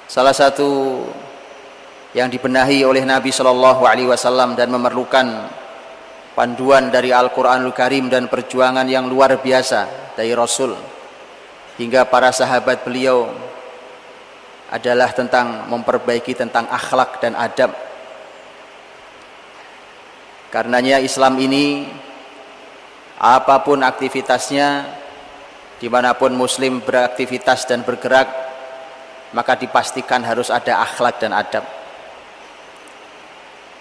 salah satu yang dibenahi oleh Nabi Shallallahu Alaihi Wasallam dan memerlukan panduan dari Al-Quranul Karim dan perjuangan yang luar biasa dari Rasul hingga para sahabat beliau adalah tentang memperbaiki tentang akhlak dan adab. Karenanya Islam ini apapun aktivitasnya, dimanapun muslim beraktivitas dan bergerak, maka dipastikan harus ada akhlak dan adab.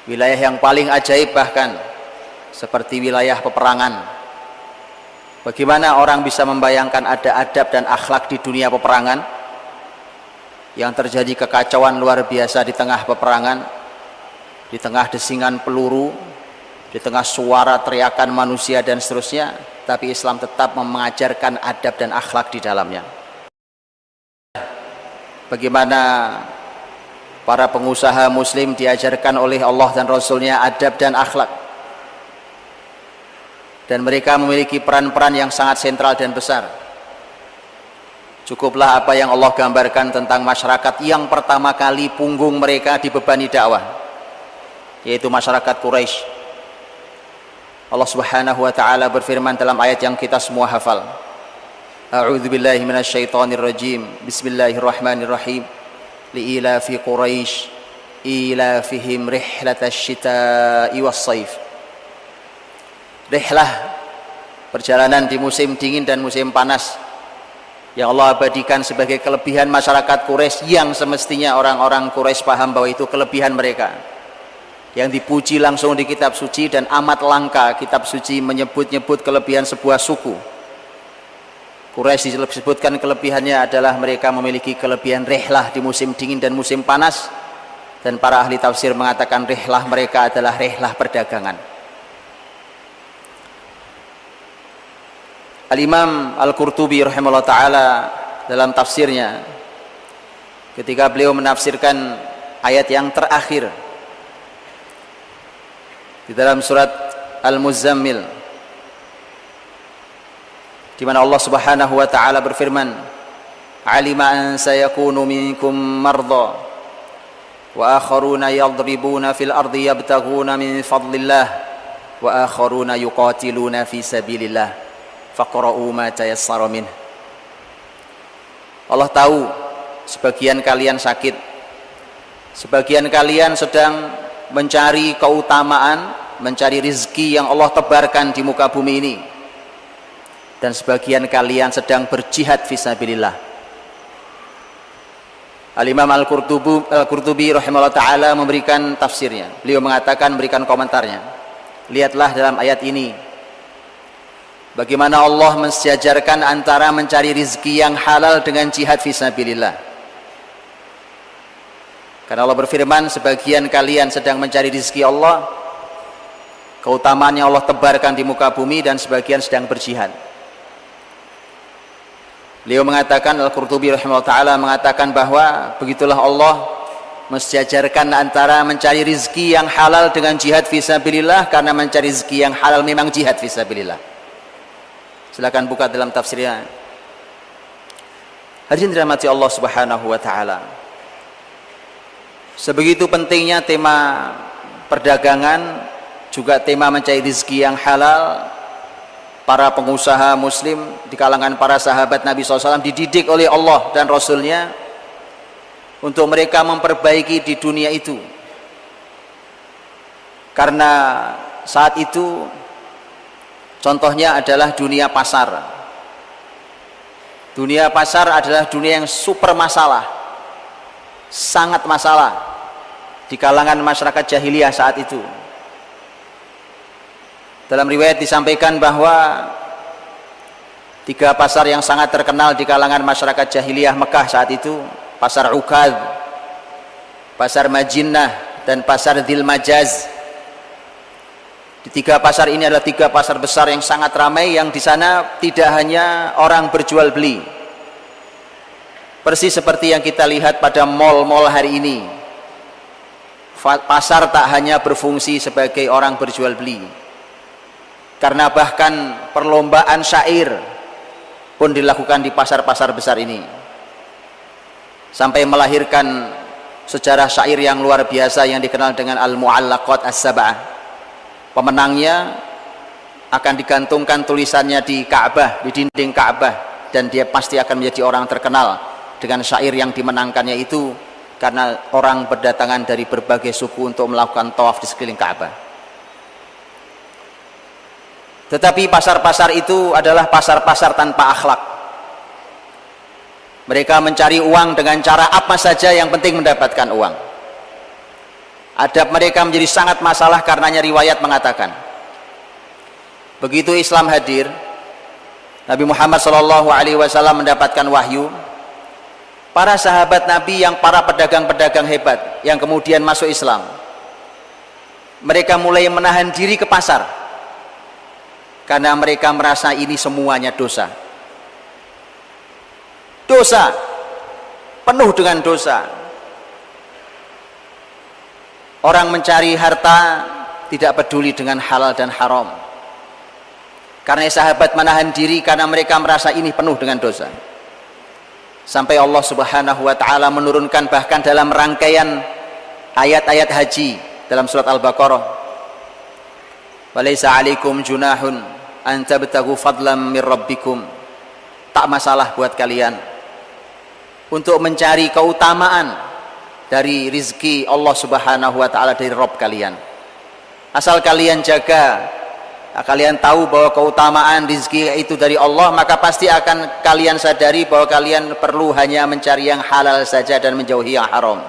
Wilayah yang paling ajaib bahkan seperti wilayah peperangan. Bagaimana orang bisa membayangkan ada adab dan akhlak di dunia peperangan, yang terjadi kekacauan luar biasa di tengah peperangan, di tengah desingan peluru, di tengah suara teriakan manusia dan seterusnya, tapi Islam tetap mengajarkan adab dan akhlak di dalamnya. Bagaimana para pengusaha muslim diajarkan oleh Allah dan Rasulnya adab dan akhlak, dan mereka memiliki peran-peran yang sangat sentral dan besar. Cukuplah apa yang Allah gambarkan tentang masyarakat yang pertama kali punggung mereka dibebani dakwah, yaitu masyarakat Quraisy. Allah Subhanahu wa taala berfirman dalam ayat yang kita semua hafal. A'udzu billahi minasyaitonir rajim. Bismillahirrahmanirrahim. Li'ilafi Quraisy ilafihim rihlatasy syita'i was-shaif. Rihlah, perjalanan di musim dingin dan musim panas, yang Allah abadikan sebagai kelebihan masyarakat Quraisy, yang semestinya orang-orang Quraisy paham bahwa itu kelebihan mereka, yang dipuji langsung di kitab suci, dan amat langka kitab suci menyebut-nyebut kelebihan sebuah suku. Quraisy disebutkan kelebihannya adalah mereka memiliki kelebihan rihlah di musim dingin dan musim panas, dan para ahli tafsir mengatakan rihlah mereka adalah rihlah perdagangan. Al-Imam Al-Qurtubi rahimahullah ta'ala dalam tafsirnya, ketika beliau menafsirkan ayat yang terakhir di dalam surat Al-Muzammil, di mana Allah Subhanahu wa taala berfirman, "Alima an sayakunu minkum mardha wa akharuna yadribuna fil ardi yabtaghuna min fadlillah wa akharuna yuqatiluna fi sabilillah faqra'u ma tayassara min." Allah tahu sebagian kalian sakit, sebagian kalian sedang mencari keutamaan, mencari rizki yang Allah tebarkan di muka bumi ini, dan sebagian kalian sedang berjihad fisabilillah. Al-Imam Al-Qurtubi rahimahullah ta'ala memberikan tafsirnya. Beliau mengatakan, memberikan komentarnya, lihatlah dalam ayat ini bagaimana Allah mensejajarkan antara mencari rizki yang halal dengan jihad fisabilillah. Karena Allah berfirman, sebagian kalian sedang mencari rizki Allah, keutamaan yang Allah tebarkan di muka bumi, dan sebagian sedang berjihad. Beliau mengatakan, Al-Qurtubi rahimahullah ta'ala mengatakan bahwa begitulah Allah mensejajarkan antara mencari rizki yang halal dengan jihad fisabilillah, karena mencari rizki yang halal memang jihad fisabilillah. Silakan buka dalam tafsirnya. Hadirin dirahmati Allah Subhanahu wa taala. Sebegitu pentingnya tema perdagangan, juga tema mencari rizki yang halal. Para pengusaha muslim di kalangan para sahabat Nabi SAW dididik oleh Allah dan Rasulnya untuk mereka memperbaiki di dunia itu, karena saat itu contohnya adalah dunia pasar. Dunia pasar adalah dunia yang super masalah, sangat masalah di kalangan masyarakat jahiliyah saat itu. Dalam riwayat disampaikan bahwa 3 pasar yang sangat terkenal di kalangan masyarakat jahiliyah Mekah saat itu, pasar Ukad, pasar Majinnah, dan pasar Dzil Majaz. Di 3 pasar ini adalah 3 pasar besar yang sangat ramai, yang di sana tidak hanya orang berjual beli, persis seperti yang kita lihat pada mal-mal hari ini. Pasar tak hanya berfungsi sebagai orang berjual beli, karena bahkan perlombaan syair pun dilakukan di pasar-pasar besar ini. sampai melahirkan sejarah syair yang luar biasa yang dikenal dengan Al-Mu'allaqat As-Sab'ah. Pemenangnya akan digantungkan tulisannya di Ka'bah, di dinding Ka'bah, dan dia pasti akan menjadi orang terkenal dengan syair yang dimenangkannya itu, karena orang berdatangan dari berbagai suku untuk melakukan tawaf di sekeliling Ka'bah. Tetapi pasar-pasar itu adalah pasar-pasar tanpa akhlak. Mereka mencari uang dengan cara apa saja, yang penting mendapatkan uang. Adab mereka menjadi sangat masalah karenanya riwayat mengatakan, begitu Islam hadir, Nabi Muhammad SAW mendapatkan wahyu, para sahabat Nabi yang para pedagang-pedagang hebat yang kemudian masuk Islam, mereka mulai menahan diri ke pasar karena mereka merasa ini semuanya dosa. Dosa, penuh dengan dosa. Orang mencari harta tidak peduli dengan halal dan haram. Karena sahabat menahan diri karena mereka merasa ini penuh dengan dosa. Sampai Allah Subhanahu wa taala menurunkan bahkan dalam rangkaian ayat-ayat haji dalam surat Al-Baqarah, "Walaisa 'alaikum junahun an tabtaghu fadlan mir rabbikum." Tak masalah buat kalian untuk mencari keutamaan dari rizki Allah Subhanahu wa taala, dari Rabb kalian. Asal kalian jaga, kalian tahu bahwa keutamaan rizki itu dari Allah, maka pasti akan kalian sadari bahwa kalian perlu hanya mencari yang halal saja dan menjauhi yang haram.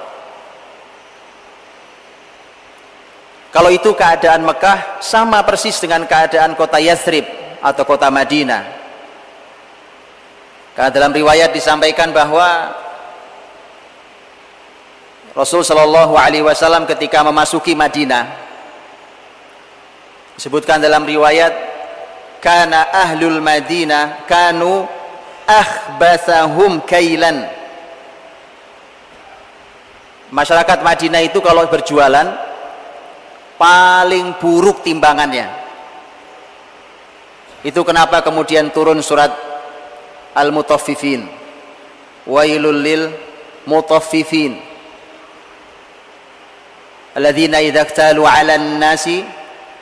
Kalau itu keadaan Mekah, sama persis dengan keadaan kota Yathrib atau kota Madinah. Karena dalam riwayat disampaikan bahwa Rasul Shallallahu Alaihi Wasallam ketika memasuki Madinah, disebutkan dalam riwayat, kana ahlul Madinah kanu akhbathahum kailan. Masyarakat Madinah itu kalau berjualan paling buruk timbangannya. Itu kenapa kemudian turun surat Al-Mutaffifin, wailul lil mutaffifin alladzina idza iktalu 'alan nasi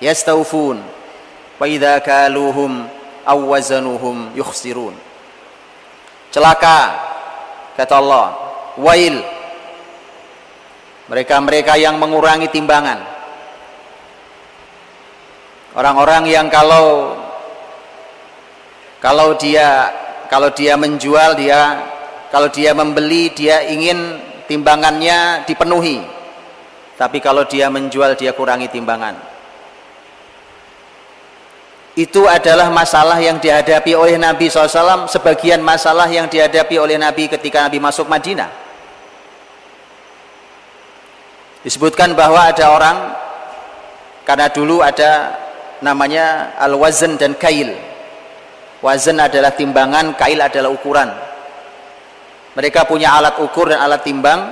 yastawfun wa idza kaluhum aw wazanuhum yukhsirun. Celaka, kata Allah, wail, mereka-mereka yang mengurangi timbangan, orang-orang yang kalau dia menjual, kalau dia membeli, dia ingin timbangannya dipenuhi. Tapi kalau dia menjual, dia kurangi timbangan. Itu adalah masalah yang dihadapi oleh Nabi SAW, sebagian masalah yang dihadapi oleh Nabi ketika Nabi masuk Madinah. Disebutkan bahwa ada orang, karena dulu ada namanya al-wazn dan kail. Wazn adalah timbangan, kail adalah ukuran. Mereka punya alat ukur dan alat timbang.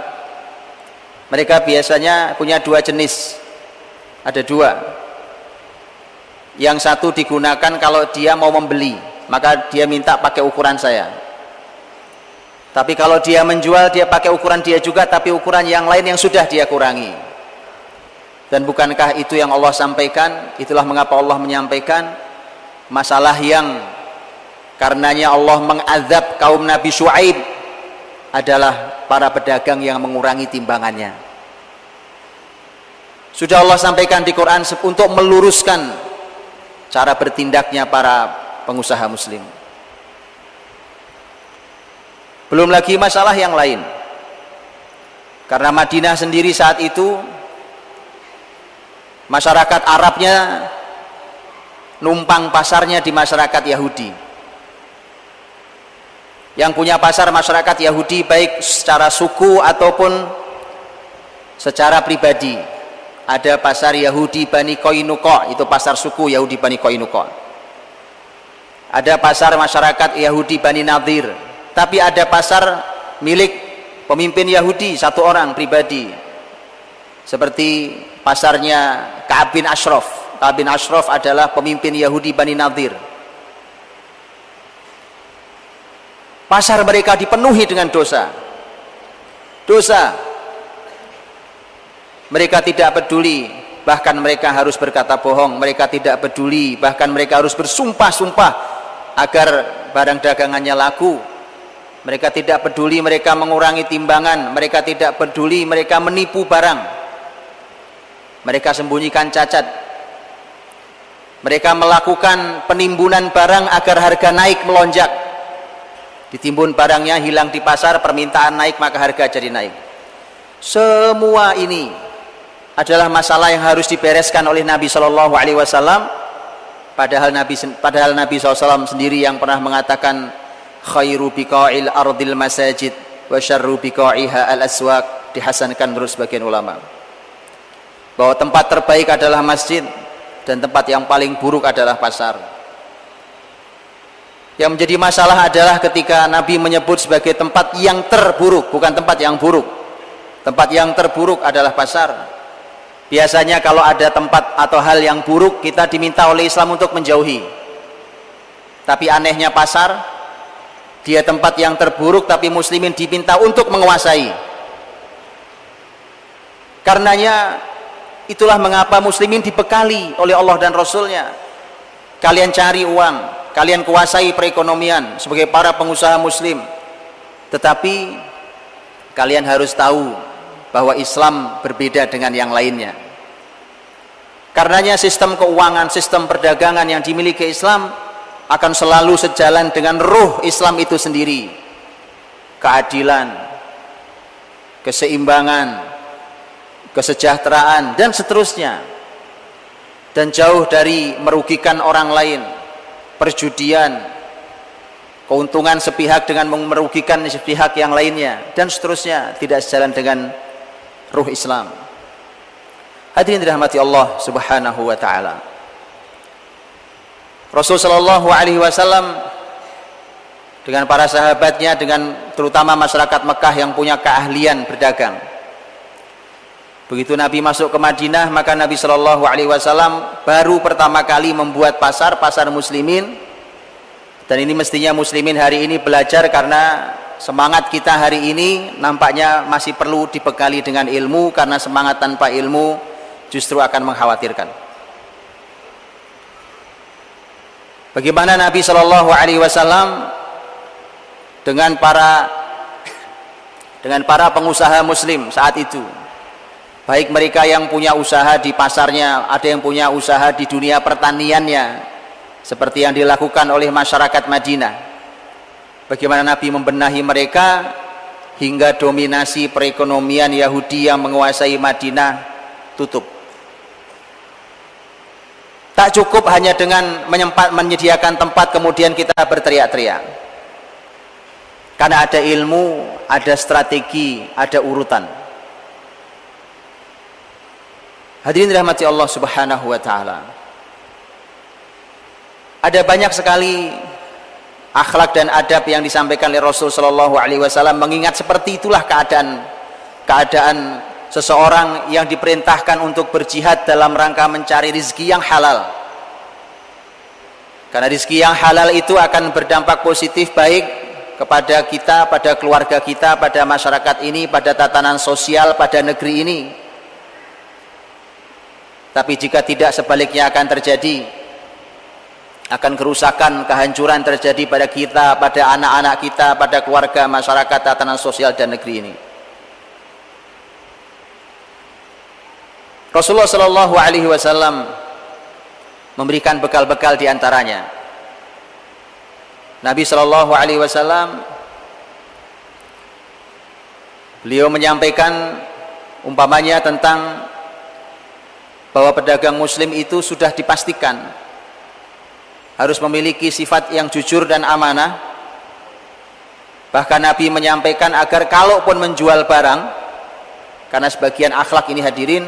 Mereka biasanya punya dua jenis, ada dua. Yang satu digunakan kalau dia mau membeli, maka dia minta pakai ukuran saya. Tapi kalau dia menjual, dia pakai ukuran dia juga, tapi ukuran yang lain yang sudah dia kurangi. Dan bukankah itu yang Allah sampaikan? Itulah mengapa Allah menyampaikan masalah yang karenanya Allah mengazab kaum Nabi Syuaib adalah para pedagang yang mengurangi timbangannya. Sudah Allah sampaikan di Quran untuk meluruskan cara bertindaknya para pengusaha muslim. Belum lagi masalah yang lain. Karena Madinah sendiri saat itu masyarakat Arabnya numpang pasarnya di masyarakat Yahudi. Yang punya pasar masyarakat Yahudi baik secara suku ataupun secara pribadi. Ada pasar Yahudi Bani Qainuqa, itu pasar suku Yahudi Bani Qainuqa. Ada pasar masyarakat Yahudi Bani Nadir. Tapi ada pasar milik pemimpin Yahudi, satu orang pribadi. Seperti pasarnya Ka'ab bin Ashraf. Ka'ab bin Ashraf adalah pemimpin Yahudi Bani Nadir. Pasar mereka dipenuhi dengan dosa. dosa. Mereka tidak peduli, bahkan mereka harus berkata bohong. Mereka tidak peduli, bahkan mereka harus bersumpah-sumpah agar barang dagangannya laku. Mereka tidak peduli, mereka mengurangi timbangan. Mereka tidak peduli, mereka menipu barang. Mereka sembunyikan cacat. Mereka melakukan penimbunan barang agar harga naik melonjak. Ditimbun barangnya, hilang di pasar, permintaan naik, maka harga jadi naik. Semua ini adalah masalah yang harus dibereskan oleh Nabi Shallallahu Alaihi Wasallam. Padahal Nabi SAW sendiri yang pernah mengatakan khairu biqa'il ardil masajid wa syarru biqa'iha al-aswaq, dihasankan terus sebagian ulama, bahwa tempat terbaik adalah masjid dan tempat yang paling buruk adalah pasar. Yang menjadi masalah adalah ketika Nabi menyebut sebagai tempat yang terburuk, bukan tempat yang buruk. Tempat yang terburuk adalah pasar. Biasanya kalau ada tempat atau hal yang buruk, kita diminta oleh Islam untuk menjauhi. Tapi anehnya pasar, dia tempat yang terburuk, tapi muslimin diminta untuk menguasai. Karenanya itulah mengapa muslimin dibekali oleh Allah dan Rasulnya. Kalian cari uang, kalian kuasai perekonomian sebagai para pengusaha muslim, tetapi kalian harus tahu bahwa Islam berbeda dengan yang lainnya. Karenanya sistem keuangan, sistem perdagangan yang dimiliki Islam akan selalu sejalan dengan ruh Islam itu sendiri. Keadilan, keseimbangan, kesejahteraan, dan seterusnya. Dan jauh dari merugikan orang lain, perjudian, keuntungan sepihak dengan merugikan sepihak yang lainnya, dan seterusnya, tidak sejalan dengan ruh Islam. Hadirin dirahmati Allah Subhanahu wa taala. Rasul sallallahu alaihi wasallam dengan para sahabatnya, dengan terutama masyarakat Mekah yang punya keahlian berdagang. Begitu Nabi masuk ke Madinah, maka Nabi sallallahu alaihi wasallam baru pertama kali membuat pasar muslimin. Dan ini mestinya muslimin hari ini belajar, karena semangat kita hari ini nampaknya masih perlu dibekali dengan ilmu, karena semangat tanpa ilmu justru akan mengkhawatirkan. Bagaimana Nabi Shallallahu Alaihi Wasallam dengan para pengusaha muslim saat itu, baik mereka yang punya usaha di pasarnya, ada yang punya usaha di dunia pertaniannya, seperti yang dilakukan oleh masyarakat Madinah. Bagaimana Nabi membenahi mereka hingga dominasi perekonomian Yahudi yang menguasai Madinah tutup. Tak cukup hanya dengan menyediakan tempat kemudian kita berteriak-teriak. Karena ada ilmu, ada strategi, ada urutan. Hadirin dirahmati Allah Subhanahu wa taala. Ada banyak sekali akhlak dan adab yang disampaikan oleh Rasul sallallahu alaihi wasallam, mengingat seperti itulah keadaan seseorang yang diperintahkan untuk berjihad dalam rangka mencari rizki yang halal. Karena rizki yang halal itu akan berdampak positif baik kepada kita, pada keluarga kita, pada masyarakat ini, pada tatanan sosial, pada negeri ini. Tapi jika tidak, sebaliknya akan terjadi, akan kerusakan, kehancuran terjadi pada kita, pada anak-anak kita, pada keluarga, masyarakat, tatanan sosial dan negeri ini. Rasulullah Shallallahu Alaihi Wasallam memberikan bekal-bekal diantaranya. Nabi Shallallahu Alaihi Wasallam beliau menyampaikan umpamanya tentang bahwa pedagang muslim itu sudah dipastikan harus memiliki sifat yang jujur dan amanah. Bahkan Nabi menyampaikan agar kalaupun menjual barang, karena sebagian akhlak ini hadirin,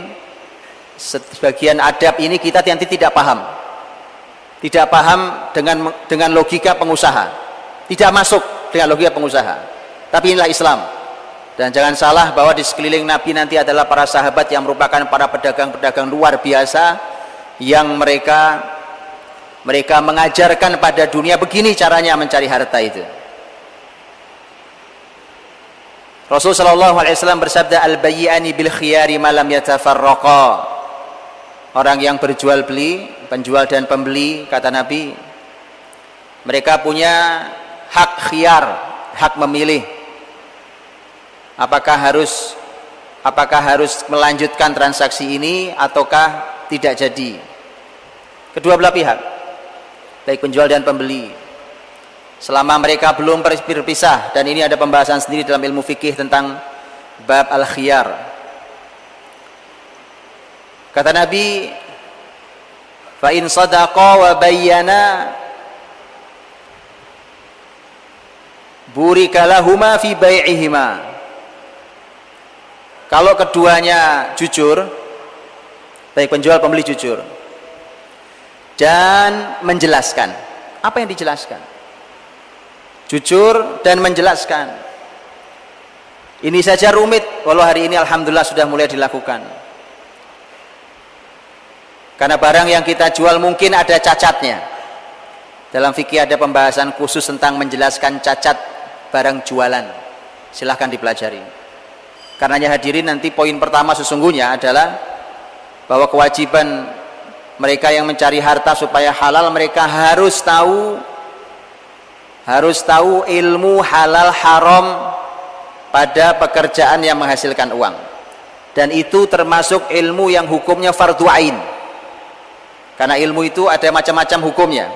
sebagian adab ini kita nanti tidak paham dengan logika pengusaha, tidak masuk dengan logika pengusaha, tapi inilah Islam. Dan jangan salah bahwa di sekeliling Nabi nanti adalah para sahabat yang merupakan para pedagang-pedagang luar biasa, yang mereka mengajarkan pada dunia begini caranya mencari harta itu. Rasul sallallahu alaihi wasallam bersabda, al-bayyani bil khiyari ma lam yatafarraqa. Orang yang berjual beli, penjual dan pembeli, kata Nabi, mereka punya hak khiyar, hak memilih. Apakah harus melanjutkan transaksi ini ataukah tidak jadi. Kedua belah pihak, baik penjual dan pembeli, selama mereka belum berpisah. Dan ini ada pembahasan sendiri dalam ilmu fikih tentang bab al-khiyar. Kata Nabi, fa in sadaqa wa bayyana burika lahuma fi bai'ihima. Kalau keduanya jujur, baik penjual pembeli jujur dan menjelaskan. Apa yang dijelaskan? Jujur dan menjelaskan. Ini saja rumit, walau hari ini alhamdulillah sudah mulai dilakukan. Karena barang yang kita jual mungkin ada cacatnya. Dalam fikih ada pembahasan khusus tentang menjelaskan cacat barang jualan. Silahkan dipelajari. Karenanya hadirin, nanti poin pertama sesungguhnya adalah bahwa kewajiban mereka yang mencari harta supaya halal, mereka harus tahu ilmu halal haram pada pekerjaan yang menghasilkan uang. Dan itu termasuk ilmu yang hukumnya fardu ain. Karena ilmu itu ada macam-macam hukumnya.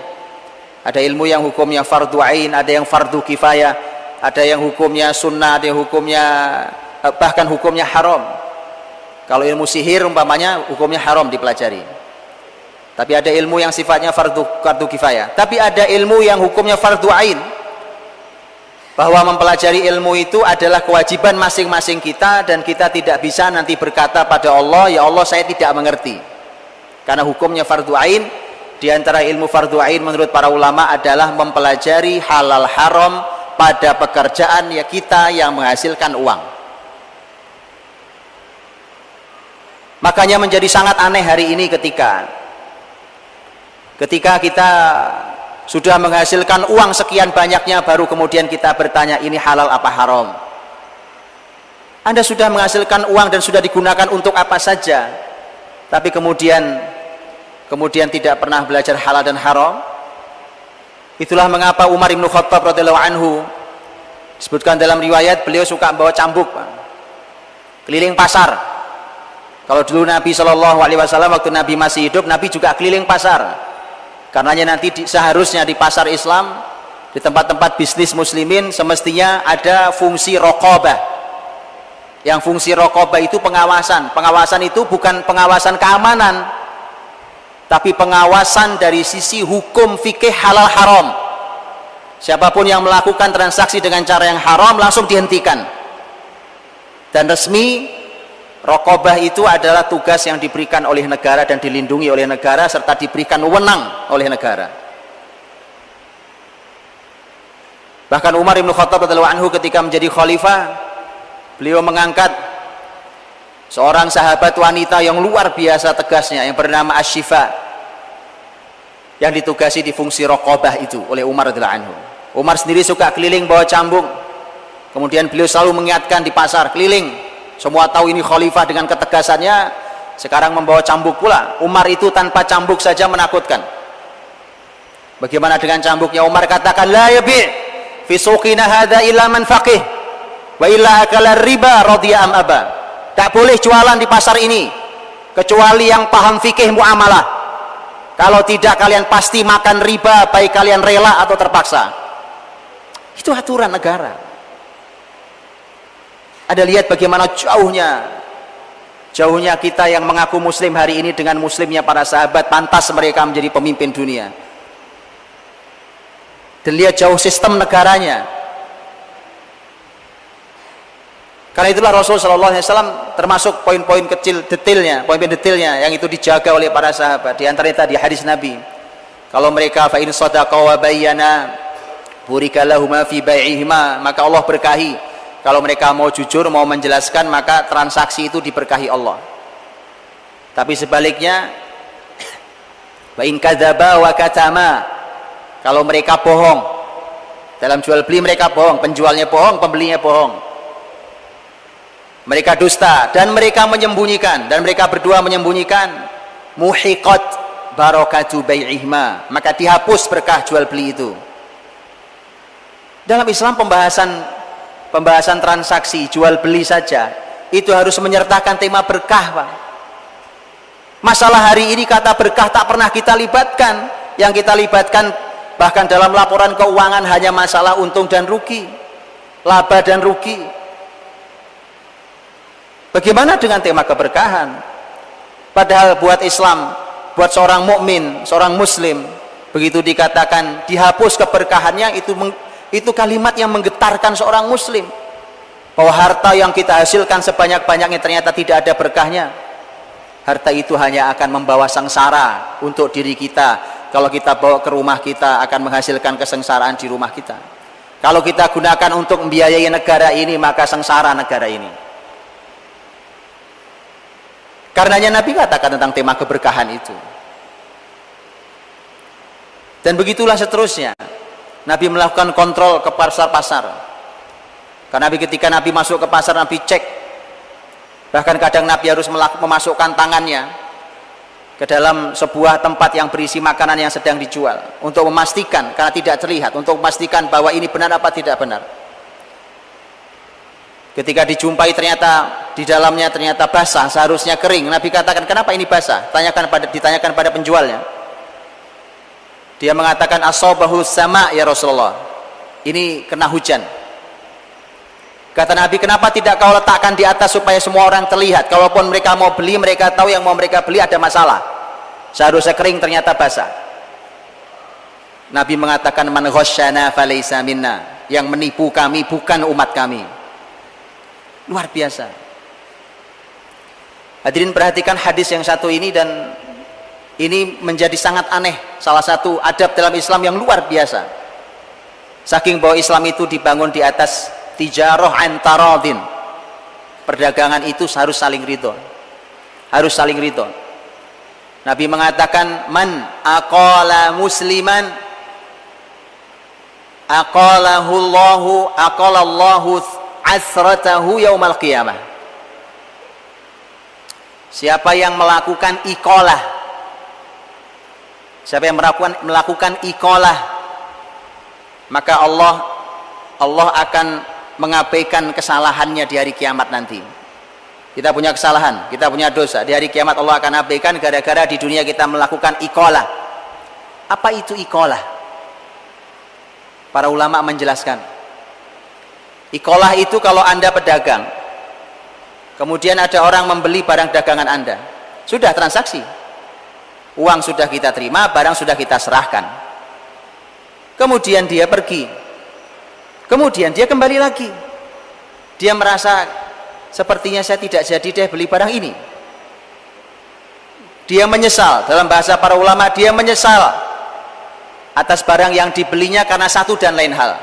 Ada ilmu yang hukumnya fardu ain, ada yang fardu kifayah, ada yang hukumnya sunnah, ada yang hukumnya bahkan hukumnya haram. Kalau ilmu sihir umpamanya hukumnya haram dipelajari. Tapi ada ilmu yang sifatnya fardu kifayah. Tapi ada ilmu yang hukumnya fardu ain. Bahwa mempelajari ilmu itu adalah kewajiban masing-masing kita, dan kita tidak bisa nanti berkata pada Allah, ya Allah saya tidak mengerti. Karena hukumnya fardu ain. Di antara ilmu fardu ain menurut para ulama adalah mempelajari halal haram pada pekerjaan ya kita yang menghasilkan uang. Makanya menjadi sangat aneh hari ini ketika kita sudah menghasilkan uang sekian banyaknya, baru kemudian kita bertanya ini halal apa haram. Anda sudah menghasilkan uang dan sudah digunakan untuk apa saja, tapi kemudian tidak pernah belajar halal dan haram. Itulah mengapa Umar bin Khattab radhiyallahu anhu disebutkan dalam riwayat, beliau suka membawa cambuk keliling pasar. Kalau dulu Nabi Shallallahu Alaihi Wasallam waktu Nabi masih hidup, Nabi juga keliling pasar. Karenanya nanti seharusnya di pasar Islam, di tempat-tempat bisnis muslimin, semestinya ada fungsi raqabah. Yang fungsi raqabah itu pengawasan. Pengawasan itu bukan pengawasan keamanan, tapi pengawasan dari sisi hukum fikih halal haram. Siapapun yang melakukan transaksi dengan cara yang haram langsung dihentikan. Dan resmi, raqabah itu adalah tugas yang diberikan oleh negara dan dilindungi oleh negara, serta diberikan wewenang oleh negara. Bahkan Umar bin Khattab radhiyallahu anhu ketika menjadi khalifah, beliau mengangkat seorang sahabat wanita yang luar biasa tegasnya, yang bernama Asy-Syifa, yang ditugasi di fungsi raqabah itu oleh Umar radhiyallahu anhu. Umar sendiri suka keliling bawa cambuk. Kemudian beliau selalu mengingatkan di pasar, keliling. Semua tahu ini khalifah dengan ketegasannya, sekarang membawa cambuk pula. Umar itu tanpa cambuk saja menakutkan. Bagaimana dengan cambuknya? Umar katakan, la yabi' fi suqina hadza illa man faqih wa illa akala riba radiya am aba. Tak boleh jualan di pasar ini kecuali yang paham fikih muamalah. Kalau tidak kalian pasti makan riba, baik kalian rela atau terpaksa. Itu aturan negara. Ada lihat bagaimana jauhnya kita yang mengaku muslim hari ini dengan muslimnya para sahabat. Pantas mereka menjadi pemimpin dunia. Dan lihat jauh sistem negaranya. Karena itulah Rasul sallallahu alaihi wasallam termasuk poin-poin kecil detailnya, poin-poin detailnya yang itu dijaga oleh para sahabat. Di antaranya tadi hadis Nabi, kalau mereka fa in shadaqa wa bayyana burika lahuma fi bai'ihima, maka Allah berkahi. Kalau mereka mau jujur, mau menjelaskan, maka transaksi itu diberkahi Allah. Tapi sebaliknya, wa in kadzaba wa katama, kalau mereka bohong dalam jual beli, mereka bohong, penjualnya bohong, pembelinya bohong, mereka dusta dan mereka menyembunyikan, dan mereka berdua menyembunyikan, muhiqat barakatu bai'ihima, maka dihapus berkah jual beli itu. Dalam Islam pembahasan transaksi jual beli saja itu harus menyertakan tema berkah, Pak. Masalah hari ini kata berkah tak pernah kita libatkan. Yang kita libatkan bahkan dalam laporan keuangan hanya masalah untung dan rugi, laba dan rugi. Bagaimana dengan tema keberkahan? Padahal buat Islam, buat seorang mukmin, seorang muslim, begitu dikatakan dihapus keberkahannya, itu kalimat yang menggetarkan seorang muslim, bahwa harta yang kita hasilkan sebanyak-banyaknya ternyata tidak ada berkahnya. Harta itu hanya akan membawa sengsara untuk diri kita. Kalau kita bawa ke rumah kita akan menghasilkan kesengsaraan di rumah kita. Kalau kita gunakan untuk membiayai negara ini, maka sengsara negara ini. Karenanya Nabi katakan tentang tema keberkahan itu. Dan begitulah seterusnya. Nabi melakukan kontrol ke pasar-pasar. Karena ketika Nabi masuk ke pasar, Nabi cek. Bahkan kadang Nabi harus memasukkan tangannya ke dalam sebuah tempat yang berisi makanan yang sedang dijual, untuk memastikan, karena tidak terlihat, untuk memastikan bahwa ini benar apa tidak benar. Ketika dijumpai ternyata di dalamnya ternyata basah, seharusnya kering, Nabi katakan, kenapa ini basah? Ditanyakan pada penjualnya. Dia mengatakan, asabahu sama ya Rasulullah, ini kena hujan. Kata Nabi, kenapa tidak kau letakkan di atas supaya semua orang terlihat? Kalaupun mereka mau beli, mereka tahu yang mau mereka beli ada masalah. Seharusnya kering, ternyata basah. Nabi mengatakan, man ghasyana falaysa minna, yang menipu kami bukan umat kami. Luar biasa. Hadirin perhatikan hadis yang satu ini, dan ini menjadi sangat aneh. Salah satu adab dalam Islam yang luar biasa. Saking bahwa Islam itu dibangun di atas tijarah antaradin. Perdagangan itu harus saling ridho. Harus saling ridho. Nabi mengatakan, man aqala musliman aqalallahu asratahu yaumal qiyamah. Siapa yang melakukan iqalah, siapa yang melakukan iqalah, maka Allah akan mengabaikan kesalahannya di hari kiamat nanti. Kita punya kesalahan, kita punya dosa, di hari kiamat Allah akan abaikan gara-gara di dunia kita melakukan iqalah. Apa itu iqalah? Para ulama menjelaskan, iqalah itu kalau Anda pedagang, kemudian ada orang membeli barang dagangan Anda, sudah transaksi, uang sudah kita terima, barang sudah kita serahkan, kemudian dia pergi, kemudian dia kembali lagi, dia merasa sepertinya saya tidak jadi deh beli barang ini. Dia menyesal, dalam bahasa para ulama, dia menyesal atas barang yang dibelinya karena satu dan lain hal.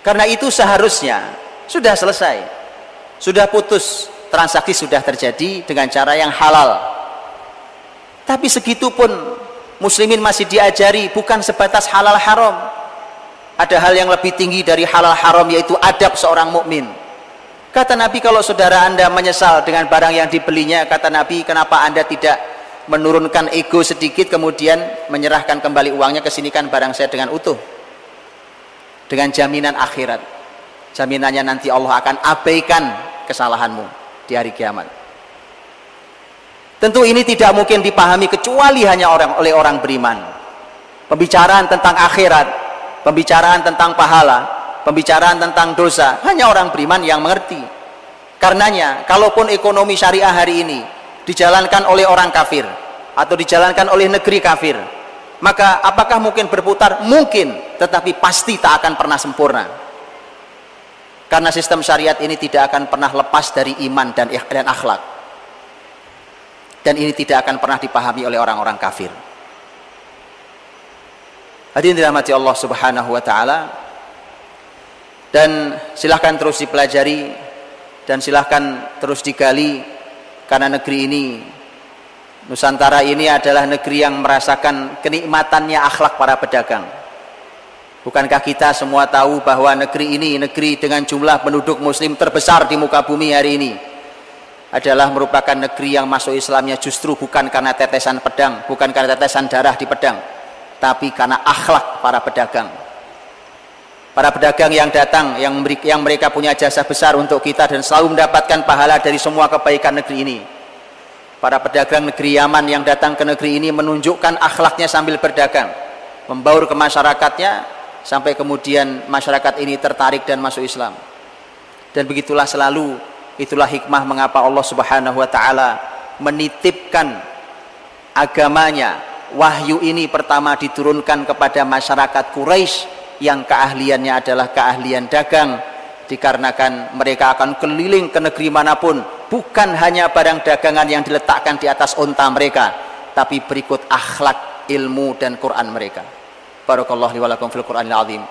Karena itu seharusnya sudah selesai, sudah putus, transaksi sudah terjadi dengan cara yang halal. Tapi segitu pun muslimin masih diajari bukan sebatas halal haram. Ada hal yang lebih tinggi dari halal haram, yaitu adab seorang mukmin. Kata Nabi, kalau saudara Anda menyesal dengan barang yang dibelinya, kata Nabi, kenapa Anda tidak menurunkan ego sedikit, kemudian menyerahkan kembali uangnya, kesinikan barang saya dengan utuh, dengan jaminan akhirat. Jaminannya nanti Allah akan abaikan kesalahanmu di hari kiamat. Tentu ini tidak mungkin dipahami kecuali hanya oleh orang beriman. Pembicaraan tentang akhirat, pembicaraan tentang pahala, pembicaraan tentang dosa, hanya orang beriman yang mengerti. Karenanya, kalaupun ekonomi syariah hari ini dijalankan oleh orang kafir atau dijalankan oleh negeri kafir, maka apakah mungkin berputar? Mungkin, tetapi pasti tak akan pernah sempurna. Karena sistem syariat ini tidak akan pernah lepas dari iman dan akhlak. Dan ini tidak akan pernah dipahami oleh orang-orang kafir. Hadirin dirahmati Allah Subhanahu wa taala. Dan silahkan terus dipelajari dan silahkan terus digali, karena negeri ini, Nusantara ini adalah negeri yang merasakan kenikmatannya akhlak para pedagang. Bukankah kita semua tahu bahwa negeri ini, negeri dengan jumlah penduduk muslim terbesar di muka bumi hari ini, adalah merupakan negeri yang masuk Islamnya justru bukan karena tetesan pedang, bukan karena tetesan darah di pedang, tapi karena akhlak para pedagang. Para pedagang yang datang, yang mereka punya jasa besar untuk kita dan selalu mendapatkan pahala dari semua kebaikan negeri ini. Para pedagang negeri Yaman yang datang ke negeri ini menunjukkan akhlaknya sambil berdagang, membaur ke masyarakatnya, sampai kemudian masyarakat ini tertarik dan masuk Islam. Dan begitulah selalu, itulah hikmah mengapa Allah Subhanahu wa taala menitipkan agamanya. Wahyu ini pertama diturunkan kepada masyarakat Quraisy yang keahliannya adalah keahlian dagang, dikarenakan mereka akan keliling ke negeri manapun, bukan hanya barang dagangan yang diletakkan di atas unta mereka, tapi berikut akhlak, ilmu dan Quran mereka. Barakallahu li wa lakum fil Qur'anil azim